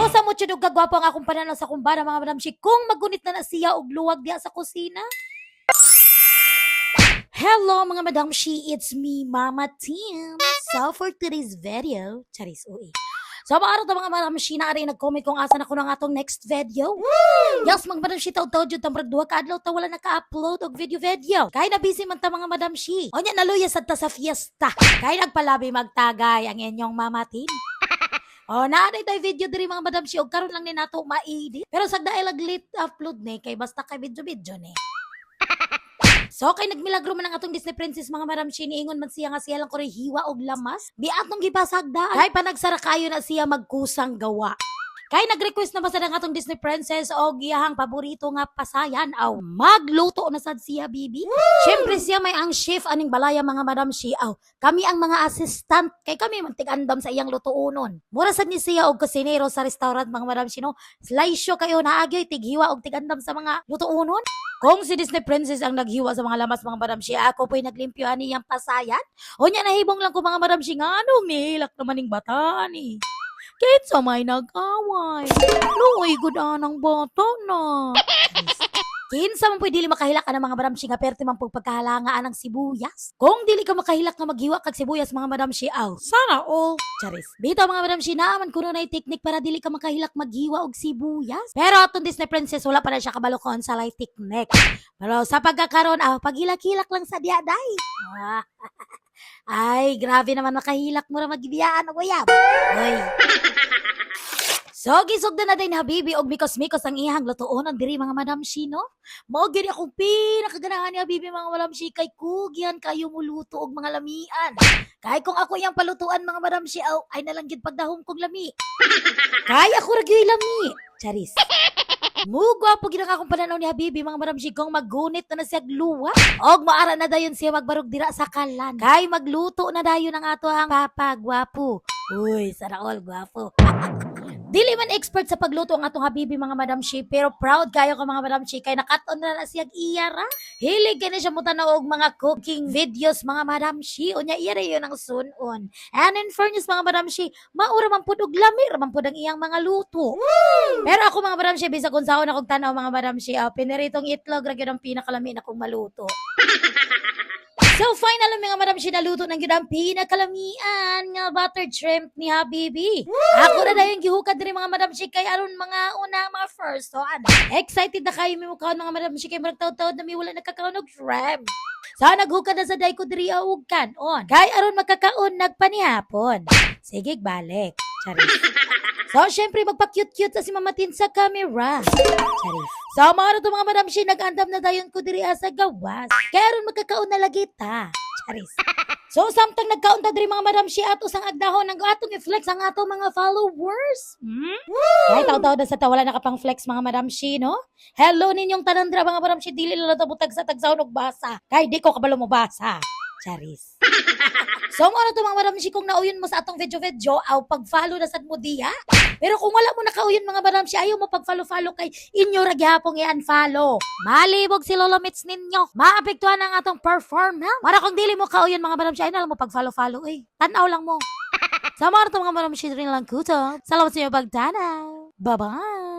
sa mo tiyod og kagwapo ang akong pananaw sa kumbana mga madam shi kung magunit na siya og luwag diha sa kusina. Hello mga madam shi, it's me Mama Tim. So for today's video, charis ui. So maaro ta mga madam shi na ari nag-comment kung asa na ko ng atong next video. Yes, mga madam shi taw-taw jud tamrag duha ka adlaw ta wala naka-upload og video. Kay na busy man ta mga madam shi. Onya naluya sad ta sa fiesta. Kay nagpalabi magtagay ang inyong Mama Tim. Oh, naaday tayo video diri mga madam shi og karon lang ni nato ma-edit. Pero sagda ay late upload ni kay basta kay video ni. So kay nagmilagro man ang atong Disney Princess mga madam shi niingon man siya nga siya lang ko rin hiwa og lamas. Di atong gipasagda. Kay panagsara kayo na siya magkusang gawa. Kay nag-request na ba sa atong Disney Princess og iyahang paborito nga pasayan aw magluto na sad siya bibi. Syempre siya may ang chef aning balaya mga madam shi aw kami ang mga assistant kay kami man tig-andam sa iyang lutuonon. Mura sad ni siya og kusinero sa restaurant mga madam shi no. Slice kayo naagyoy tighiwa og tig-andam sa mga lutuonon. Kung si Disney Princess ang naghiwa sa mga lamas mga madam shi ako po'y naglimpyo ani yang pasayan. Unya nahibong lang ko mga madam shi nganong nihilak naman ning bata ni. Kahit sa may nag-away. Luoy, good ang bata na. Kinsa man po'y dili makahilak ka ng mga madam shi nga perte man po pagkahalangaan ng sibuyas. Kung dili ka makahilak nga maghiwa kag sibuyas mga madam shi aw. Sana all. Charis. Bitaw mga madam shi naaman kuno na technique para dili ka makahilak maghiwa og sibuyas. Pero atong Disney Princess wala pa na siya kabalo kon sa light technique. Pero sa pagkakaroon paghilak-hilak lang sa diaday. Ay, grabe naman makahilak mo ra magbiyaan og uyab. Oy. So, gisugda na din Habibi og mikos-mikos ang ihang lutuonon diri mga madam shi no. Mao gid akong pinakaganahan ni Habibi mga madam shi kay kugyan kayo muluto og mga lamian. Kay kung ako iyang palutuan mga madam shi ay nalang gid pagdahom kog lami. Kay ako ra gyud lami. Charis. Mugwa po ginang akong pananaw ni Habibi mga madam shi kung maggunit na siya luwa. Og maara na dayon siya magbarog dira sa kalan. Kay magluto na dayon ang ato ang papagwapo. Uy, sana all gwapo. Dili man expert sa pagluto ang atong Habibi mga madam shi pero proud kayo ko mga madam shi kay nakaton na siyag iyara. Hilig kay na siya mutanaw og mga cooking videos mga madam shi. Unya iyara yun ang sunon. And in fairness mga madam shi, maura man pud og lami ra man pud ang iyang mga luto. Pero ako mga madam shi bisag kung saan akong tanaw mga madam shi, piniritong itlog ra gyud ang pinakalami na kong maluto. So final mga madam shi naluto ng gyud ang pinakalamian nga buttered shrimp ni Habibi. Ako na dayon gihukad diri mga madam shi kay aron mga una mga first so excited na kayo mi mukaon mga madam shi kay murag taud-taud na mi wala nakakaon og shrimp. So naghukad na sa day ko diri og kanon. Kay aron magkakaon nagpanihapon. Sige balik. Charis. So, syempre, magpa-cute-cute sa si Mama Tin sa camera. Charis. So, maaro to mga madam shi, nag-andam na dayon ko diri sa gawas. Kaya ron magkakaon na lagi ta. Charis. So, samtang nagkaon ta diri mga madam shi, ato sang agdahon, ang atong i-flex ang atong mga followers. Ay, taw-taw na sa tawala nakapang-flex mga madam shi, no? Hello ninyong tanandra mga madam shi, dili lalo tabutag sa tagsaon og basa. Kay di ko kabalo mo basa. Charis. So, ano to mga madam shi, kung nauyon mo sa atong video, pag-follow na sad mo diha. Pero kung wala mo nakauyon mga madam shi, ayaw mo pag-follow kay inyo ra gyapon i-unfollow. Malibog si Lolo Mitz ninyo. Maapektuhan ang atong performance. Mara kung dili mo kauyon mga madam shi, ay na lang mo pag-follow Tanaw lang mo. Sa mga to mga madam shi rin lang kuto. Salamat sa inyo pagtanaw. Bye-bye.